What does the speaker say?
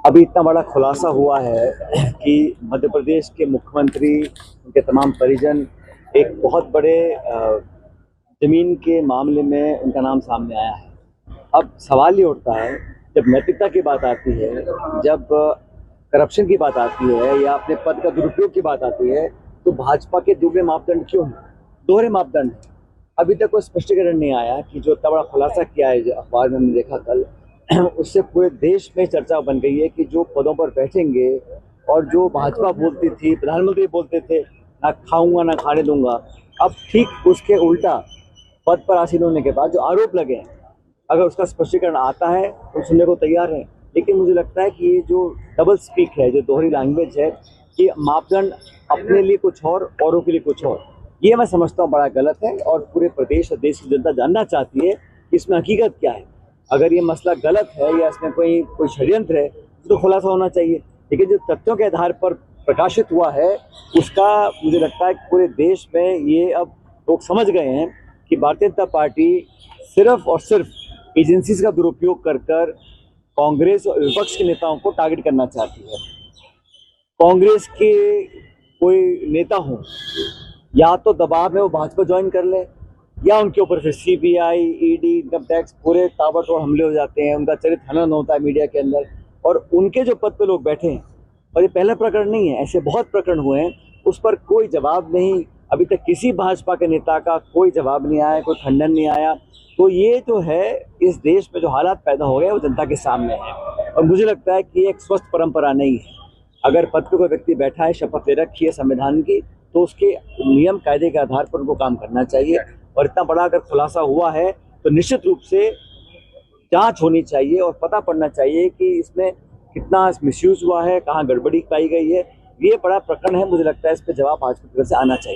अभी इतना बड़ा खुलासा हुआ है कि मध्य प्रदेश के मुख्यमंत्री, उनके तमाम परिजन एक बहुत बड़े जमीन के मामले में उनका नाम सामने आया है। अब सवाल ये उठता है, जब नैतिकता की बात आती है, जब करप्शन की बात आती है या अपने पद का दुरुपयोग की बात आती है, तो भाजपा के दोहरे मापदंड क्यों हैं? दोहरे मापदंड हैं। अभी तक कोई स्पष्टीकरण नहीं आया कि जो इतना बड़ा खुलासा किया है, जो अखबार में हमने देखा कल, उससे पूरे देश में चर्चा बन गई है कि जो पदों पर बैठेंगे और जो भाजपा बोलती थी, प्रधानमंत्री बोलते थे, ना खाऊंगा ना खाने दूंगा, अब ठीक उसके उल्टा पद पर आसीन होने के बाद जो आरोप लगे हैं, अगर उसका स्पष्टीकरण आता है तो सुनने को तैयार है। लेकिन मुझे लगता है कि ये जो डबल स्पीक है, जो दोहरी लैंग्वेज है, कि मापदंड अपने लिए कुछ और, औरों के लिए कुछ और, ये मैं समझता हूँ बड़ा गलत है। और पूरे प्रदेश और देश की जनता जानना चाहती है कि इसमें हकीकत क्या है। अगर ये मसला गलत है या इसमें कोई षड्यंत्र है तो खुलासा होना चाहिए। लेकिन जो तथ्यों के आधार पर प्रकाशित हुआ है, उसका मुझे लगता है कि पूरे देश में ये अब लोग समझ गए हैं कि भारतीय जनता पार्टी सिर्फ और सिर्फ एजेंसीज का दुरुपयोग कर कांग्रेस और विपक्ष के नेताओं को टारगेट करना चाहती है। कांग्रेस के कोई नेता हो, या तो दबाव में वो भाजपा ज्वाइन कर ले, या उनके ऊपर फिर सीबीआई, ईडी, इनकम टैक्स पूरे ताबड़तोड़ हमले हो जाते हैं, उनका चरित्र हनन होता है मीडिया के अंदर, और उनके जो पद पे लोग बैठे हैं, और ये पहला प्रकरण नहीं है, ऐसे बहुत प्रकरण हुए हैं, उस पर कोई जवाब नहीं। अभी तक किसी भाजपा के नेता का कोई जवाब नहीं आया, कोई खंडन नहीं आया। तो ये जो है, इस देश में जो हालात पैदा हो गए वो जनता के सामने है, और मुझे लगता है कि ये एक स्वस्थ परंपरा नहीं है। अगर पद पे कोई व्यक्ति बैठा है, शपथ ले रखी है संविधान की, तो उसके नियम कायदे के आधार पर उनको काम करना चाहिए। और इतना बड़ा अगर खुलासा हुआ है तो निश्चित रूप से जांच होनी चाहिए और पता पड़ना चाहिए कि इसमें कितना मिसयूज हुआ है, कहाँ गड़बड़ी पाई गई है। ये बड़ा प्रकरण है, मुझे लगता है इस पर जवाब भाजपा की तरफ से आना चाहिए।